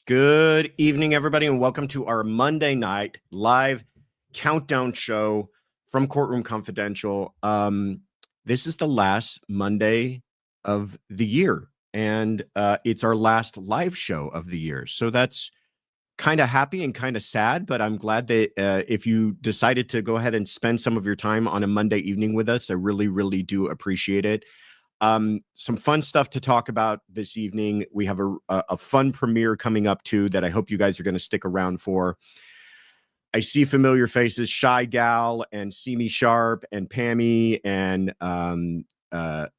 Good evening, everybody, and welcome to our Monday night live countdown show from Courtroom Confidential. This is the last Monday of the year, and it's our last live show of the year. So that's kind of happy and kind of sad, but I'm glad that if you decided to go ahead and spend some of your time on a Monday evening with us, I really, really do appreciate it. Some fun stuff to talk about this evening. We have a fun premiere coming up too that I hope you guys are going to stick around for. I see familiar faces, Shy Gal and Simi Sharp and Pammy and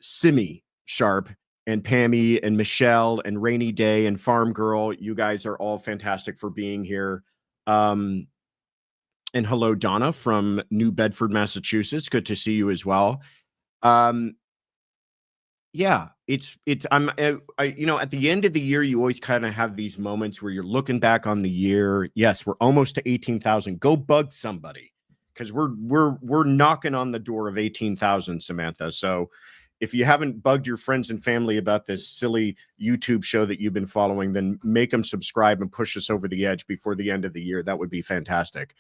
Simi Sharp and Pammy and Michelle and Rainy Day and Farm Girl. You guys are all fantastic for being here. And hello, Donna from New Bedford, Massachusetts. Good to see you as well. Yeah, I'm at the end of the year, you always kind of have these moments where you're looking back on the year. Yes, we're almost to 18,000. Go bug somebody, because we're knocking on the door of 18,000, Samantha. So if you haven't bugged your friends and family about this silly YouTube show that you've been following, then make them subscribe and push us over the edge before the end of the year. That would be fantastic.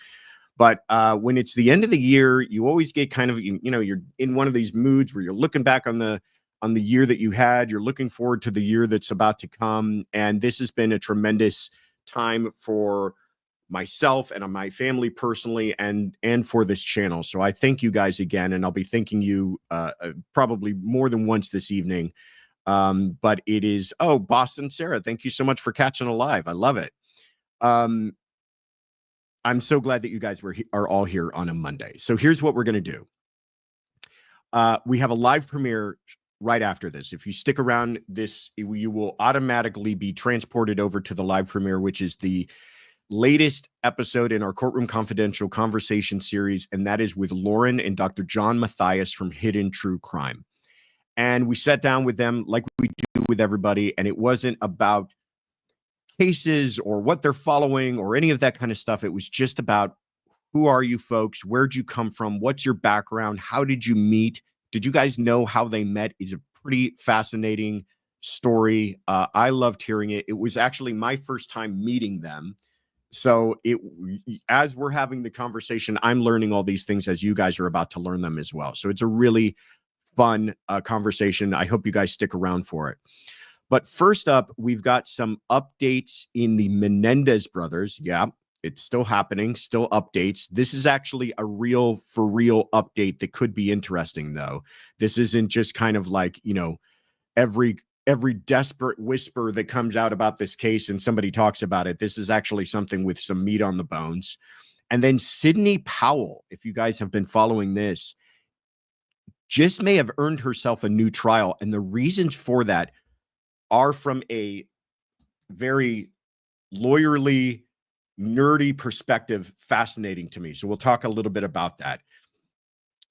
But when it's the end of the year, you always get kind of, you're in one of these moods where you're looking back on the year that you had. You're looking forward to the year that's about to come. And this has been a tremendous time for myself and my family personally, and for this channel. So I thank you guys again, and I'll be thanking you probably more than once this evening. But it is, Boston Sarah, thank you so much for catching alive. I love it. I'm so glad that you guys are all here on a Monday. So here's what we're going to do. We have a live premiere right after this. If you stick around this, you will automatically be transported over to the live premiere, which is the latest episode in our Courtroom Confidential conversation series, and that is with Lauren and Dr. John Mathias from Hidden True Crime. And we sat down with them like we do with everybody, and it wasn't about cases or what they're following or any of that kind of stuff. It was just about, who are you folks? Where'd you come from? What's your background? How did you meet? Did you guys know how they met? It's a pretty fascinating story. I loved hearing it. It was actually my first time meeting them. So as we're having the conversation, I'm learning all these things as you guys are about to learn them as well. So it's a really fun conversation. I hope you guys stick around for it. But first up, we've got some updates in the Menendez brothers. Yeah, it's still happening, still updates. This is actually a for real update that could be interesting, though. This isn't just kind of like, every desperate whisper that comes out about this case and somebody talks about it. This is actually something with some meat on the bones. And then Sidney Powell, if you guys have been following this, just may have earned herself a new trial. And the reasons for that are from a very lawyerly, nerdy perspective, fascinating to me. So we'll talk a little bit about that.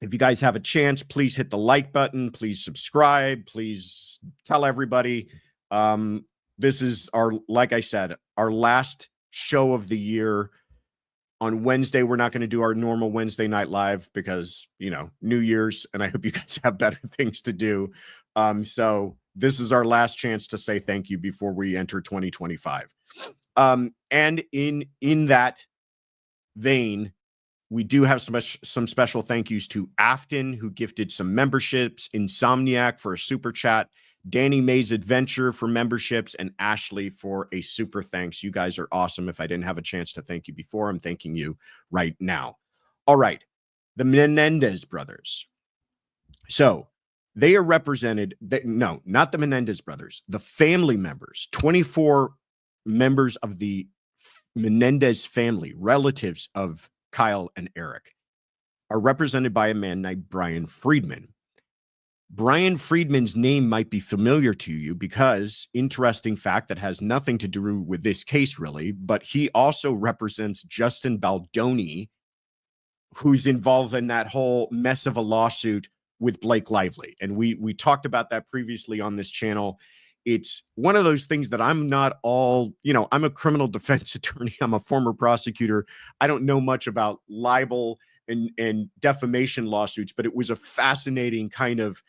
If you guys have a chance, please hit the like button. Please subscribe. Please tell everybody. This is like I said, our last show of the year. On Wednesday, we're not going to do our normal Wednesday night live because, New Year's, and I hope you guys have better things to do. So this is our last chance to say thank you before we enter 2025. And in that vein, we do have some special thank yous to Afton, who gifted some memberships, Insomniac for a super chat, Danny May's Adventure for memberships, and Ashley for a super thanks. You guys are awesome. If I didn't have a chance to thank you before, I'm thanking you right now. All right, the Menendez brothers. So they are represented, no, not the Menendez brothers, the family members, 24 members of the Menendez family, relatives of Kyle and Eric, are represented by a man named Brian Friedman. Brian Friedman's name might be familiar to you because, interesting fact that has nothing to do with this case really, but he also represents Justin Baldoni, who's involved in that whole mess of a lawsuit with Blake Lively. And we talked about that previously on this channel. It's one of those things that I'm not all, I'm a criminal defense attorney. I'm a former prosecutor. I don't know much about libel and defamation lawsuits, but it was a fascinating kind of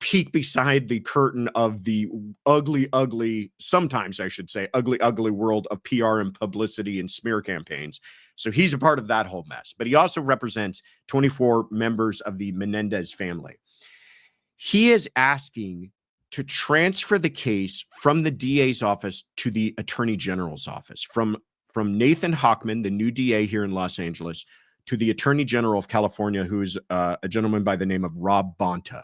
peek beside the curtain of the ugly, sometimes I should say, ugly world of PR and publicity and smear campaigns. So he's a part of that whole mess. But he also represents 24 members of the Menendez family. He is asking to transfer the case from the DA's office to the Attorney General's office, from Nathan Hawkman, the new DA here in Los Angeles, to the Attorney General of California, who is a gentleman by the name of Rob Bonta.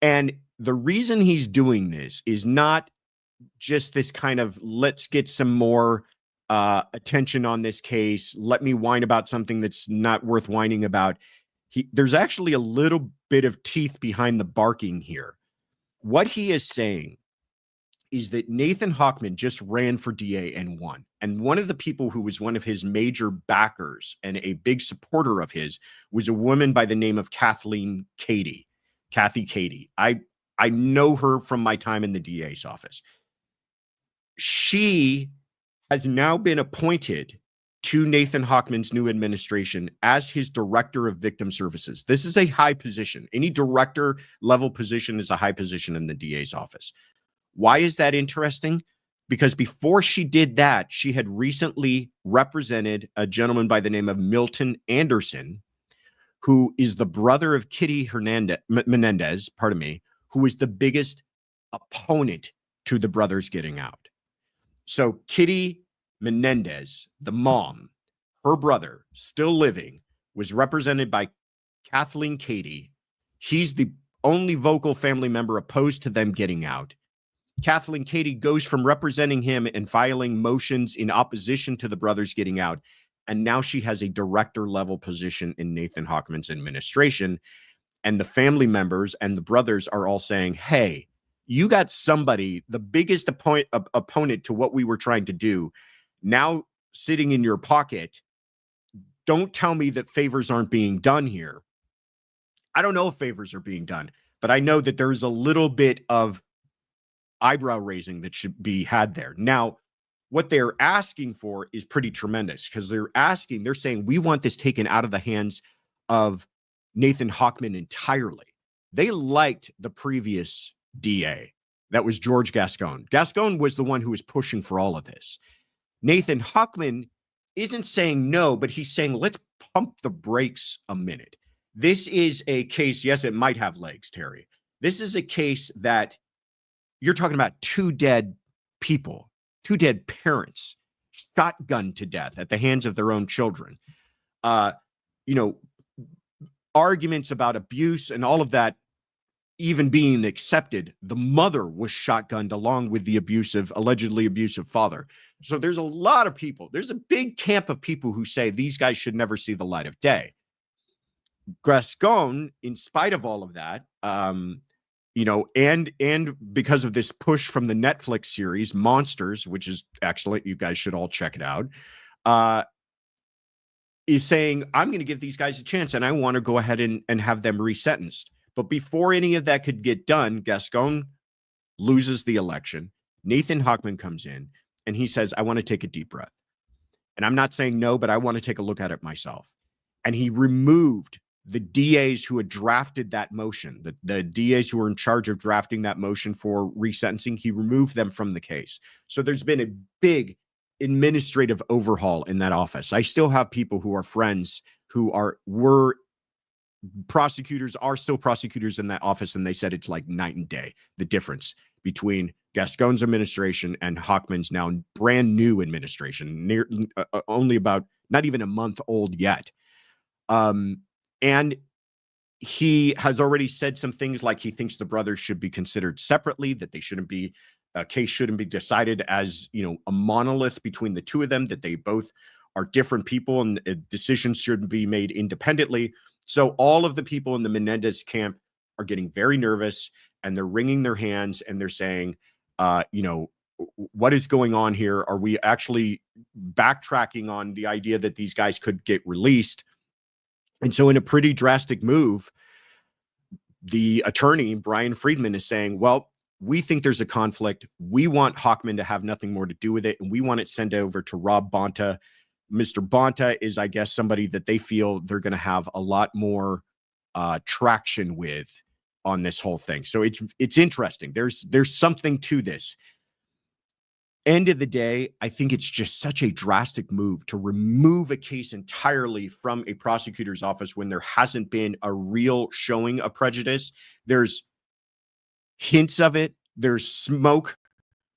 And the reason he's doing this is not just this kind of, let's get some more attention on this case. Let me whine about something that's not worth whining about. There's actually a little bit of teeth behind the barking here. What he is saying is that Nathan Hawkman just ran for DA and won. And one of the people who was one of his major backers and a big supporter of his was a woman by the name of Kathy Cady. I know her from my time in the DA's office. She has now been appointed to Nathan Hawkman's new administration as his director of victim services. This is a high position. Any director level position is a high position in the DA's office. Why is that interesting? Because before she did that, she had recently represented a gentleman by the name of Milton Anderson, who is the brother of Kitty Menendez, who is the biggest opponent to the brothers getting out. So Kitty Menendez, the mom, her brother, still living, was represented by Kathleen Cady. He's the only vocal family member opposed to them getting out. Kathleen Cady goes from representing him and filing motions in opposition to the brothers getting out, and now she has a director level position in Nathan Hawkman's administration. And the family members and the brothers are all saying, hey, you got somebody, the biggest opponent to what we were trying to do, now sitting in your pocket. Don't tell me that favors aren't being done here. I don't know if favors are being done, but I know that there's a little bit of eyebrow raising that should be had there. Now, what they're asking for is pretty tremendous, because they're saying, we want this taken out of the hands of Nathan Hawkman entirely. They liked the previous DA. That was George Gascon. Gascon was the one who was pushing for all of this. Nathan Hawkman isn't saying no, but he's saying, let's pump the brakes a minute. This is a case, yes, it might have legs, Terry. This is a case that you're talking about two dead people, two dead parents, shotgunned to death at the hands of their own children. Arguments about abuse and all of that even being accepted. The mother was shotgunned along with the allegedly abusive father. So there's a lot of people. There's a big camp of people who say these guys should never see the light of day. Gascon, in spite of all of that, and because of this push from the Netflix series Monsters, which is excellent, you guys should all check it out, is saying, I'm going to give these guys a chance and I want to go ahead and have them resentenced. But before any of that could get done, Gascon loses the election. Nathan Hawkman comes in and he says, I want to take a deep breath. And I'm not saying no, but I want to take a look at it myself. And he removed the DAs who had drafted that motion, the DAs who were in charge of drafting that motion for resentencing. He removed them from the case. So there's been a big administrative overhaul in that office. I still have people who are friends who were prosecutors, are still prosecutors in that office, and they said it's like night and day, the difference between Gascon's administration and Hawkman's now brand new administration, only about not even a month old yet. And he has already said some things like he thinks the brothers should be considered separately, that they shouldn't be, a case shouldn't be decided as, a monolith between the two of them, that they both are different people and decisions shouldn't be made independently. So all of the people in the Menendez camp are getting very nervous and they're wringing their hands and they're saying, what is going on here? Are we actually backtracking on the idea that these guys could get released? And so in a pretty drastic move, the attorney, Brian Friedman, is saying, well, we think there's a conflict. We want Hawkman to have nothing more to do with it. And we want it sent over to Rob Bonta. Mr. Bonta is, I guess, somebody that they feel they're going to have a lot more traction with on this whole thing. So it's interesting. There's something to this. End of the day, I think it's just such a drastic move to remove a case entirely from a prosecutor's office when there hasn't been a real showing of prejudice. There's hints of it. There's smoke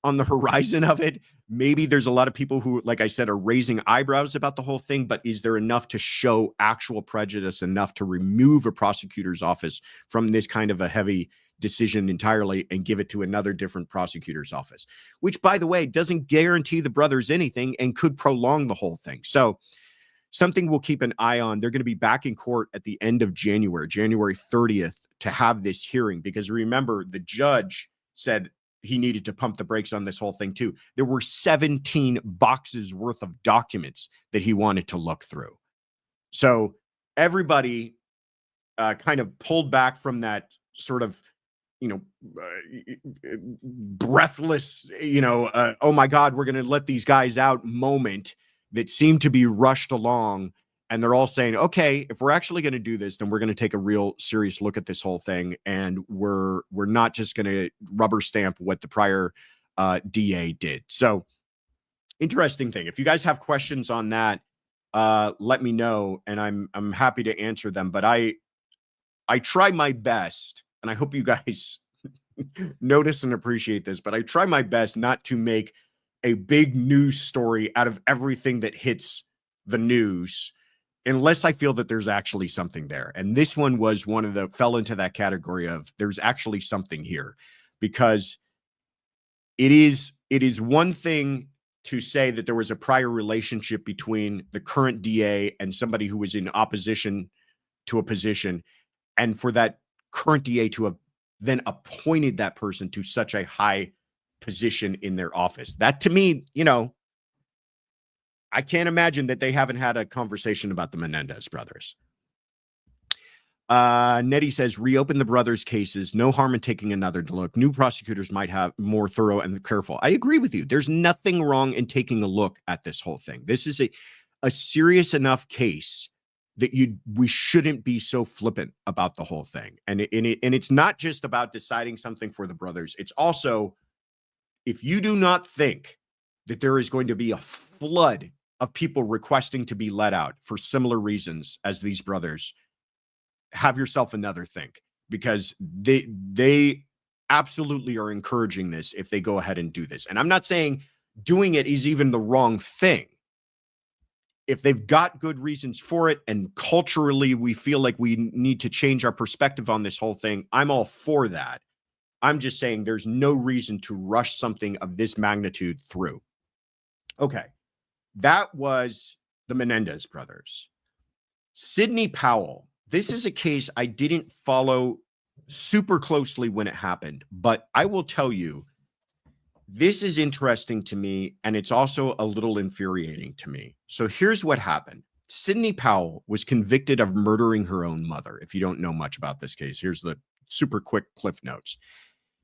on the horizon of it. Maybe there's a lot of people who, like I said, are raising eyebrows about the whole thing, but is there enough to show actual prejudice, enough to remove a prosecutor's office from this kind of a heavy decision entirely and give it to another different prosecutor's office, which, by the way, doesn't guarantee the brothers anything and could prolong the whole thing. So something we'll keep an eye on. They're going to be back in court at the end of January 30th, to have this hearing, because remember, the judge said he needed to pump the brakes on this whole thing too. There were 17 boxes worth of documents that he wanted to look through. So everybody kind of pulled back from that sort of, breathless, oh my God, we're going to let these guys out moment that seemed to be rushed along. And they're all saying, okay, if we're actually going to do this, then we're going to take a real serious look at this whole thing. And we're not just going to rubber stamp what the prior DA did. So interesting thing. If you guys have questions on that, let me know, and I'm happy to answer them. But I try my best, and I hope you guys notice and appreciate this, but I try my best not to make a big news story out of everything that hits the news, unless I feel that there's actually something there. And this one was fell into that category of there's actually something here, because it is one thing to say that there was a prior relationship between the current DA and somebody who was in opposition to a position, and for that current DA to have then appointed that person to such a high position in their office. That, to me, I can't imagine that they haven't had a conversation about the Menendez brothers. Nettie says, reopen the brothers' cases. No harm in taking another look. New prosecutors might have more thorough and careful. I agree with you. There's nothing wrong in taking a look at this whole thing. This is a serious enough case that we shouldn't be so flippant about the whole thing. And it's not just about deciding something for the brothers. It's also, if you do not think that there is going to be a flood of people requesting to be let out for similar reasons as these brothers, have yourself another think, because they absolutely are encouraging this if they go ahead and do this. And I'm not saying doing it is even the wrong thing. If they've got good reasons for it, and culturally we feel like we need to change our perspective on this whole thing, I'm all for that. I'm just saying there's no reason to rush something of this magnitude through. Okay. That was the Menendez brothers. Sidney Powell. This is a case I didn't follow super closely when it happened, but I will tell you, this is interesting to me, and it's also a little infuriating to me. So here's what happened. Sidney Powell was convicted of murdering her own mother. If you don't know much about this case, here's the super quick cliff notes.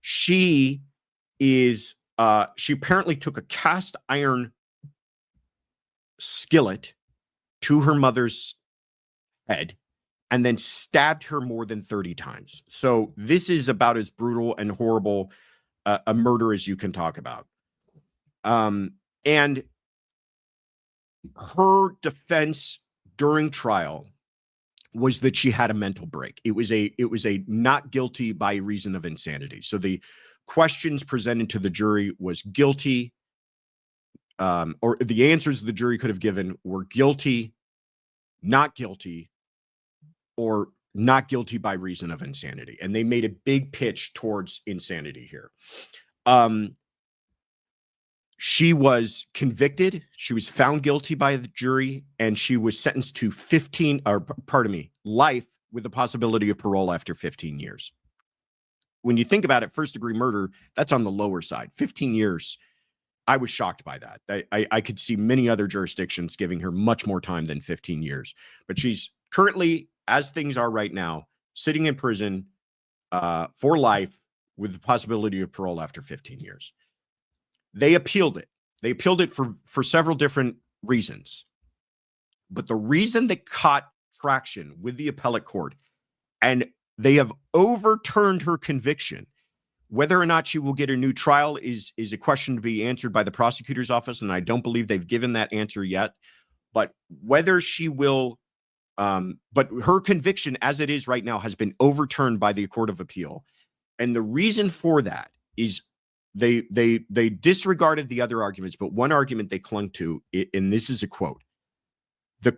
She apparently took a cast iron skillet to her mother's head and then stabbed her more than 30 times. So this is about as brutal and horrible a murder as you can talk about. And her defense during trial was that she had a mental break. It was a not guilty by reason of insanity. So the questions presented to the jury was guilty, or the answers the jury could have given were guilty, not guilty, or not guilty by reason of insanity. And they made a big pitch towards insanity here. She was convicted. She was found guilty by the jury, and she was sentenced to life with the possibility of parole after 15 years. When you think about it, first-degree murder, that's on the lower side. 15 years, I was shocked by that. I could see many other jurisdictions giving her much more time than 15 years. But she's currently, as things are right now, sitting in prison for life with the possibility of parole after 15 years. They appealed it. They appealed it for several different reasons. But the reason that caught traction with the appellate court, and they have overturned her conviction. Whether or not she will get a new trial is a question to be answered by the prosecutor's office, and I don't believe they've given that answer yet. But whether she will, but her conviction as it is right now has been overturned by the Court of Appeal. And the reason for that is they disregarded the other arguments, but one argument they clung to, and this is a quote: the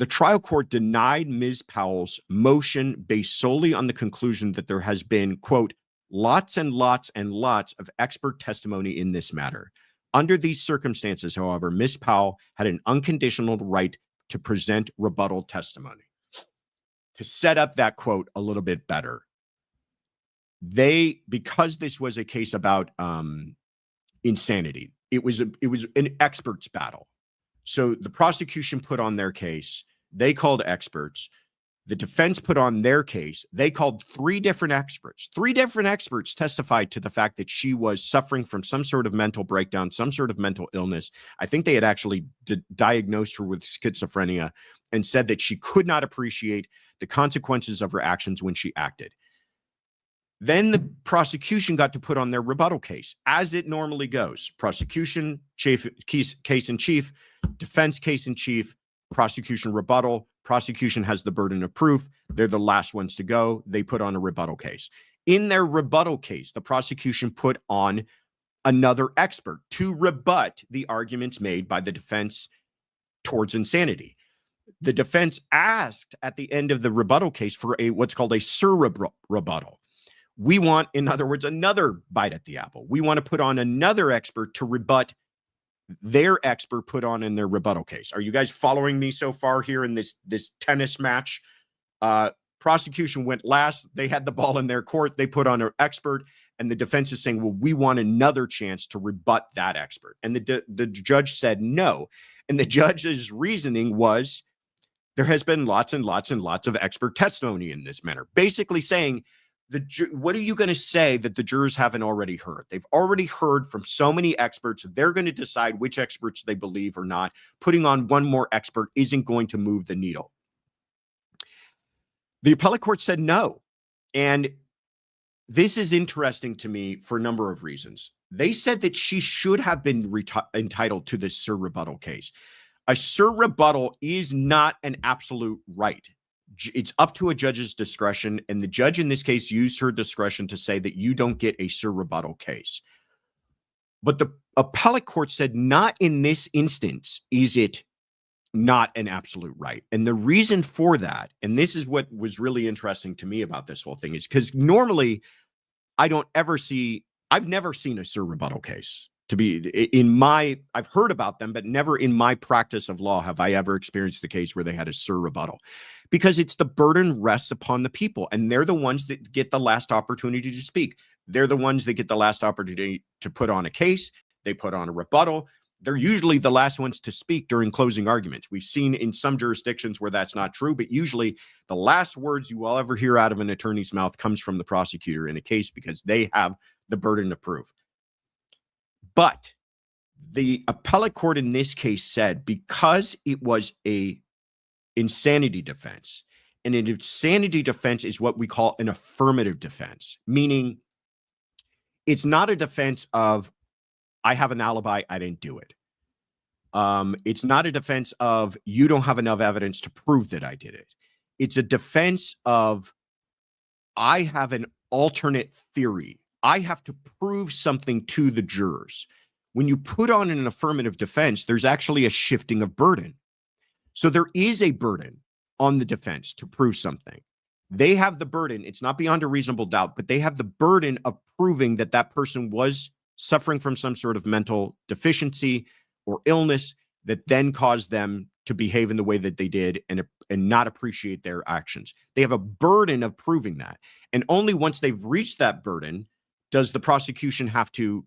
trial court denied Ms. Powell's motion based solely on the conclusion that there has been, quote, lots and lots and lots of expert testimony in this matter. Under these circumstances, however, Ms. Powell had an unconditional right to present rebuttal testimony. To set up that quote a little bit better, because this was a case about insanity, it was an experts battle. So the prosecution put on their case, they called experts. The defense put on their case. They called three different experts. Three different experts testified to the fact that she was suffering from some sort of mental breakdown, some sort of mental illness. I think they had actually diagnosed her with schizophrenia and said that she could not appreciate the consequences of her actions when she acted. Then the prosecution got to put on their rebuttal case, as it normally goes. Prosecution, case in chief, defense case in chief, prosecution rebuttal. Prosecution has the burden of proof. They're the last ones to go. They put on a rebuttal case. In their rebuttal case, the prosecution put on another expert to rebut the arguments made by the defense towards insanity. The defense asked at the end of the rebuttal case for what's called a rebuttal. We want, in other words, another bite at the apple. We want to put on another expert to rebut their expert put on in their rebuttal case. Are you guys following me so far here in this tennis match? Prosecution went last. They had the ball in their court. They put on an expert, and the defense is saying, well, we want another chance to rebut that expert. And the judge said no. And the judge's reasoning was there has been lots and lots and lots of expert testimony in this matter, basically saying, what are you going to say that the jurors haven't already heard? They've already heard from so many experts. They're going to decide which experts they believe or not. Putting on one more expert isn't going to move the needle. The appellate court said no. And this is interesting to me for a number of reasons. They said that she should have been entitled to this surrebuttal case. A surrebuttal is not an absolute right. It's up to a judge's discretion, and the judge in this case used her discretion to say that you don't get a surrebuttal case. But the appellate court said not in this instance is it not an absolute right. And the reason for that, and this is what was really interesting to me about this whole thing, is because normally I've never seen a surrebuttal case. I've heard about them, but never in my practice of law have I ever experienced the case where they had a surrebuttal, because it's the burden rests upon the people, and they're the ones that get the last opportunity to speak. They're the ones that get the last opportunity to put on a case. They put on a rebuttal. They're usually the last ones to speak during closing arguments. We've seen in some jurisdictions where that's not true, but usually the last words you will ever hear out of an attorney's mouth comes from the prosecutor in a case, because they have the burden of proof. But the appellate court in this case said, because it was a insanity defense, and an insanity defense is what we call an affirmative defense, meaning it's not a defense of, I have an alibi, I didn't do it. It's not a defense of, you don't have enough evidence to prove that I did it. It's a defense of, I have an alternate theory. I have to prove something to the jurors. When you put on an affirmative defense, there's actually a shifting of burden. So there is a burden on the defense to prove something. They have the burden. It's not beyond a reasonable doubt, but they have the burden of proving that that person was suffering from some sort of mental deficiency or illness that then caused them to behave in the way that they did and not appreciate their actions. They have a burden of proving that. And only once they've reached that burden does the prosecution have to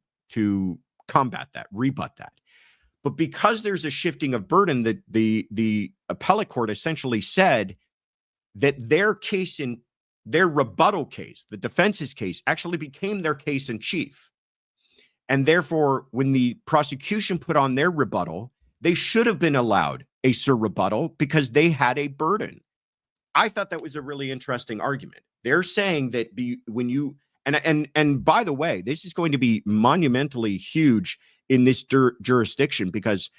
combat that, rebut that. But because there's a shifting of burden, that the appellate court essentially said that their rebuttal case, the defense's case, actually became their case in chief. And therefore, when the prosecution put on their rebuttal, they should have been allowed a surrebuttal because they had a burden. I thought that was a really interesting argument. They're saying that when you and by the way, this is going to be monumentally huge in this jurisdiction, because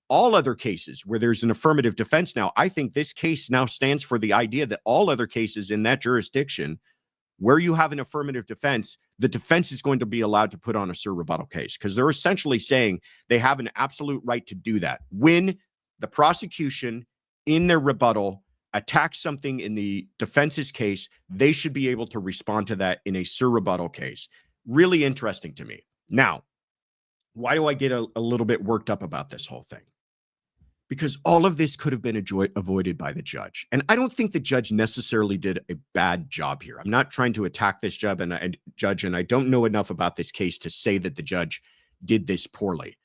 all other cases where there's an affirmative defense now, I think this case now stands for the idea that all other cases in that jurisdiction where you have an affirmative defense, the defense is going to be allowed to put on a sur rebuttal case, because they're essentially saying they have an absolute right to do that. When the prosecution in their rebuttal attacks something in the defense's case, they should be able to respond to that in a sur rebuttal case. Really interesting to me. Now, why do I get a little bit worked up about this whole thing? Because all of this could have been avoided by the judge. And I don't think the judge necessarily did a bad job here. I'm not trying to attack this judge, and I don't know enough about this case to say that the judge did this poorly.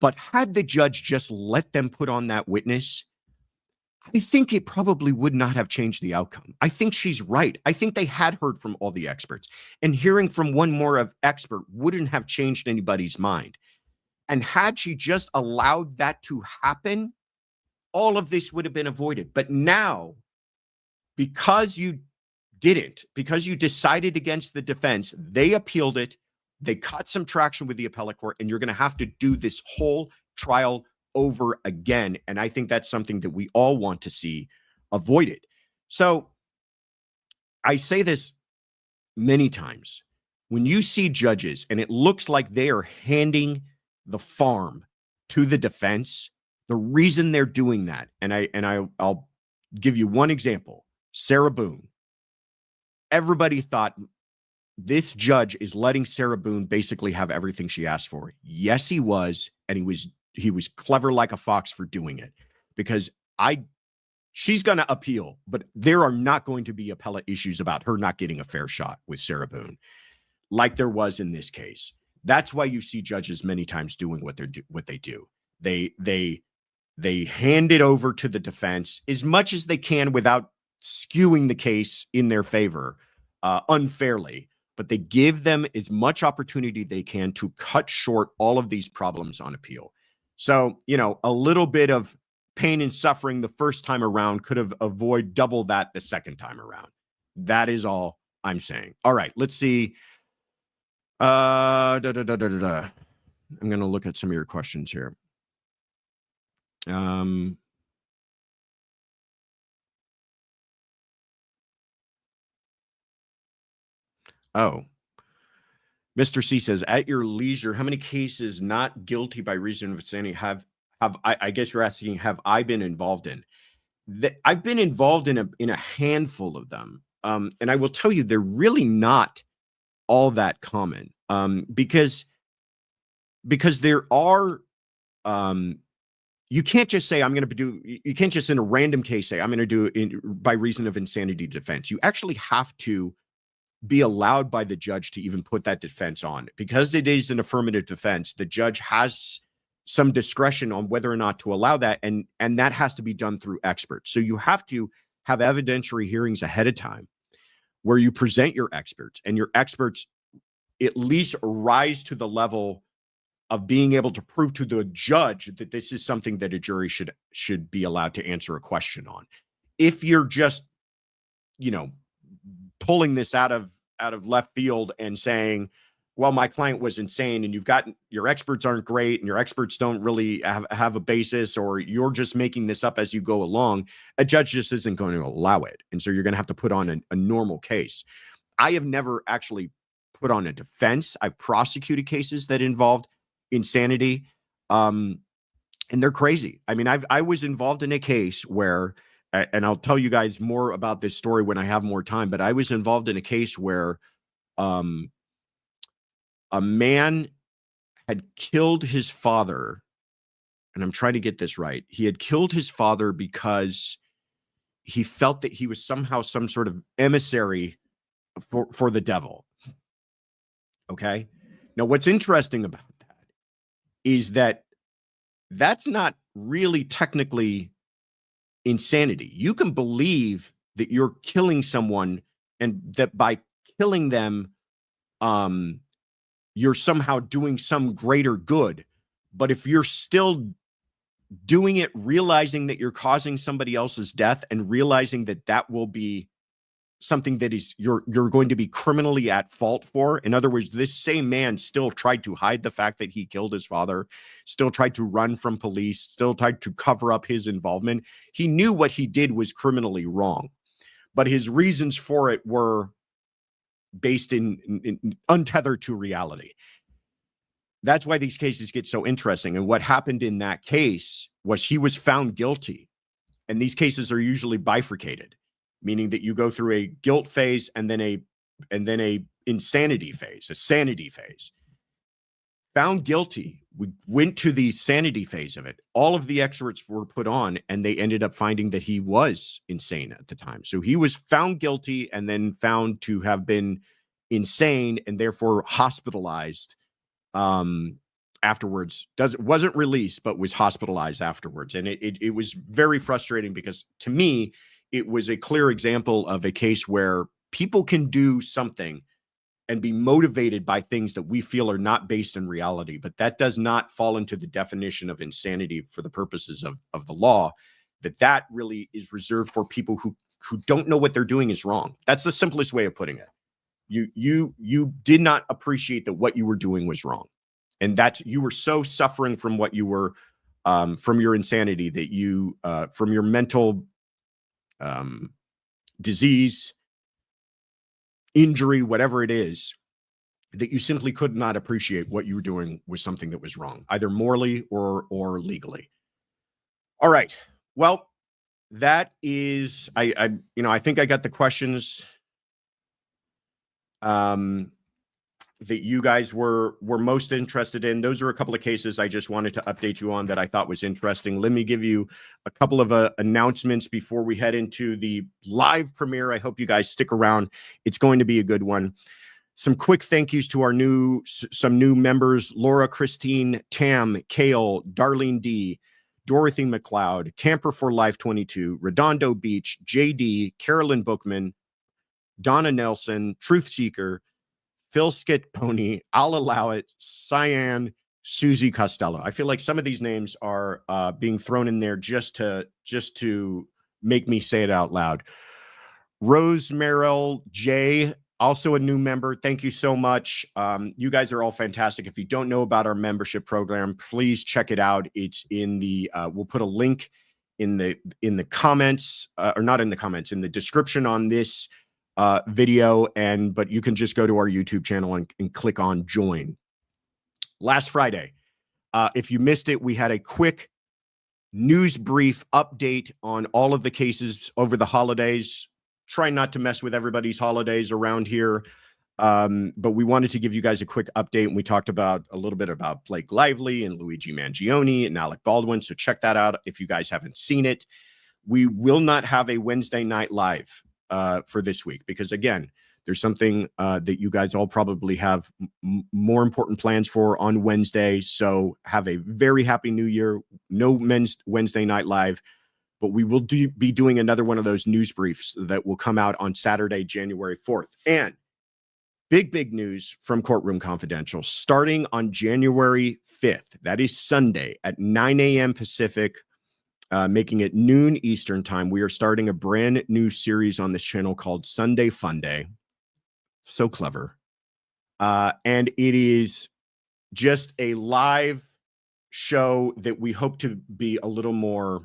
But had the judge just let them put on that witness, I think it probably would not have changed the outcome. I think she's right. I think they had heard from all the experts, and hearing from one more expert wouldn't have changed anybody's mind. And had she just allowed that to happen, all of this would have been avoided. But now, because you didn't, because you decided against the defense, they appealed it, they caught some traction with the appellate court, and you're going to have to do this whole trial over again. And I think that's something that we all want to see avoided. So I say this many times. When you see judges and it looks like they are handing the farm to the defense, the reason they're doing that, and I'll give you one example. Sarah Boone. Everybody thought this judge is letting Sarah Boone basically have everything she asked for. Yes, he was, and he was clever like a fox for doing it, because she's going to appeal, but there are not going to be appellate issues about her not getting a fair shot with Sarah Boone, like there was in this case. That's why you see judges many times doing what they do. They hand it over to the defense as much as they can without skewing the case in their favor unfairly, but they give them as much opportunity they can to cut short all of these problems on appeal. So, a little bit of pain and suffering the first time around could have avoided double that the second time around. That is all I'm saying. All right, let's see. I'm going to look at some of your questions here. Mr. C says, at your leisure, how many cases not guilty by reason of insanity have I guess you're asking, have I been involved in? I've been involved in a handful of them. And I will tell you, they're really not all that common, because there are, you can't just say, you can't just in a random case say, I'm going to do it by reason of insanity defense. You actually have to be allowed by the judge to even put that defense on. Because it is an affirmative defense, the judge has some discretion on whether or not to allow that. And that has to be done through experts. So you have to have evidentiary hearings ahead of time where you present your experts, and your experts at least rise to the level of being able to prove to the judge that this is something that a jury should be allowed to answer a question on. If you're just, pulling this out of left field and saying, well, my client was insane, and your experts aren't great, and your experts don't really have a basis, or you're just making this up as you go along, a judge just isn't going to allow it. And so you're going to have to put on a normal case. I have never actually put on a defense. I've prosecuted cases that involved insanity, and they're crazy. I mean, I was involved in a case where, and I'll tell you guys more about this story when I have more time, but I was involved in a case where a man had killed his father, and I'm trying to get this right. He had killed his father because he felt that he was somehow some sort of emissary for the devil. Okay. Now, what's interesting about that is that that's not really technically insanity. You can believe that you're killing someone, and that by killing them, you're somehow doing some greater good. But if you're still doing it, realizing that you're causing somebody else's death, and realizing that that will be something that is you're going to be criminally at fault for. In other words, this same man still tried to hide the fact that he killed his father, still tried to run from police, still tried to cover up his involvement. He knew what he did was criminally wrong, but his reasons for it were based in untethered to reality. That's why these cases get so interesting. And what happened in that case was he was found guilty. And these cases are usually bifurcated, meaning that you go through a guilt phase and then a insanity phase, a sanity phase. Found guilty, we went to the sanity phase of it. All of the experts were put on, and they ended up finding that he was insane at the time. So he was found guilty and then found to have been insane and therefore hospitalized afterwards. Wasn't released, but was hospitalized afterwards. And it was very frustrating, because to me, it was a clear example of a case where people can do something and be motivated by things that we feel are not based in reality, but that does not fall into the definition of insanity for the purposes of the law. That really is reserved for people who don't know what they're doing is wrong. That's the simplest way of putting it. You did not appreciate that what you were doing was wrong, and that you were so suffering from what you were, from your insanity, that you, from your mental disease, injury, whatever it is, that you simply could not appreciate what you were doing was something that was wrong, either morally or legally. All right. Well, that is, I think I got the questions that you guys were most interested in. Those are a couple of cases I just wanted to update you on that I thought was interesting. Let me give you a couple of announcements before we head into the live premiere. I hope you guys stick around. It's going to be a good one. Some quick thank yous to our some new members: Laura, Christine, Tam, Kale, Darlene D, Dorothy McLeod, Camper for Life 22, Redondo Beach, JD, Carolyn Bookman, Donna Nelson, Truth Seeker, Phil Skit Pony, I'll Allow It, Cyan, Susie Costello. I feel like some of these names are being thrown in there just to make me say it out loud. Rose Merrill J, also a new member. Thank you so much. You guys are all fantastic. If you don't know about our membership program, please check it out. It's in the we'll put a link in the comments, or not in the comments, in the description on this video, but you can just go to our YouTube channel and click on join. Last Friday, if you missed it, we had a quick news brief update on all of the cases over the holidays. Try not to mess with everybody's holidays around here, but we wanted to give you guys a quick update, and we talked a little bit about Blake Lively and Luigi Mangione and Alec Baldwin, so check that out if you guys haven't seen it. We will not have a Wednesday night live for this week, because again, there's something that you guys all probably have more important plans for on Wednesday. So have a very happy new year. No men's Wednesday night live, but we will be doing another one of those news briefs that will come out on Saturday, January 4th. And big news from Courtroom Confidential, starting on January 5th. That is Sunday at 9 a.m. Pacific, making it noon Eastern time. We are starting a brand new series on this channel called Sunday Fun Day. So clever. And it is just a live show that we hope to be a little more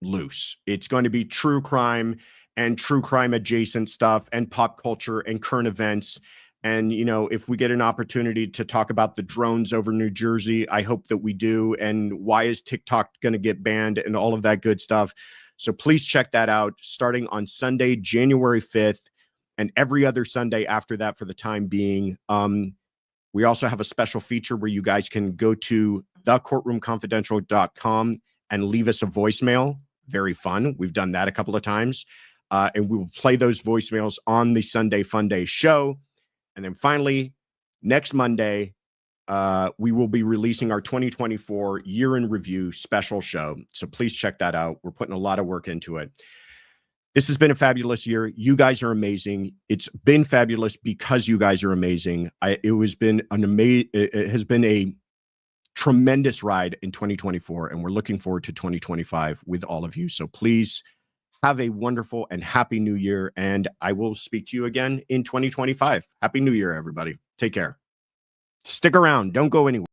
loose. It's going to be true crime and true crime adjacent stuff and pop culture and current events. And, you know, if we get an opportunity to talk about the drones over New Jersey, I hope that we do. And why is TikTok going to get banned and all of that good stuff. So please check that out starting on Sunday, January 5th, and every other Sunday after that for the time being. We also have a special feature where you guys can go to thecourtroomconfidential.com and leave us a voicemail. Very fun. We've done that a couple of times. And we will play those voicemails on the Sunday Fun Day show. And then finally, next Monday, we will be releasing our 2024 year in review special show. So please check that out. We're putting a lot of work into it. This has been a fabulous year. You guys are amazing. It's been fabulous because you guys are amazing. It has been a tremendous ride in 2024, and we're looking forward to 2025 with all of you. So please have a wonderful and happy new year, and I will speak to you again in 2025. Happy New Year, everybody. Take care. Stick around. Don't go anywhere.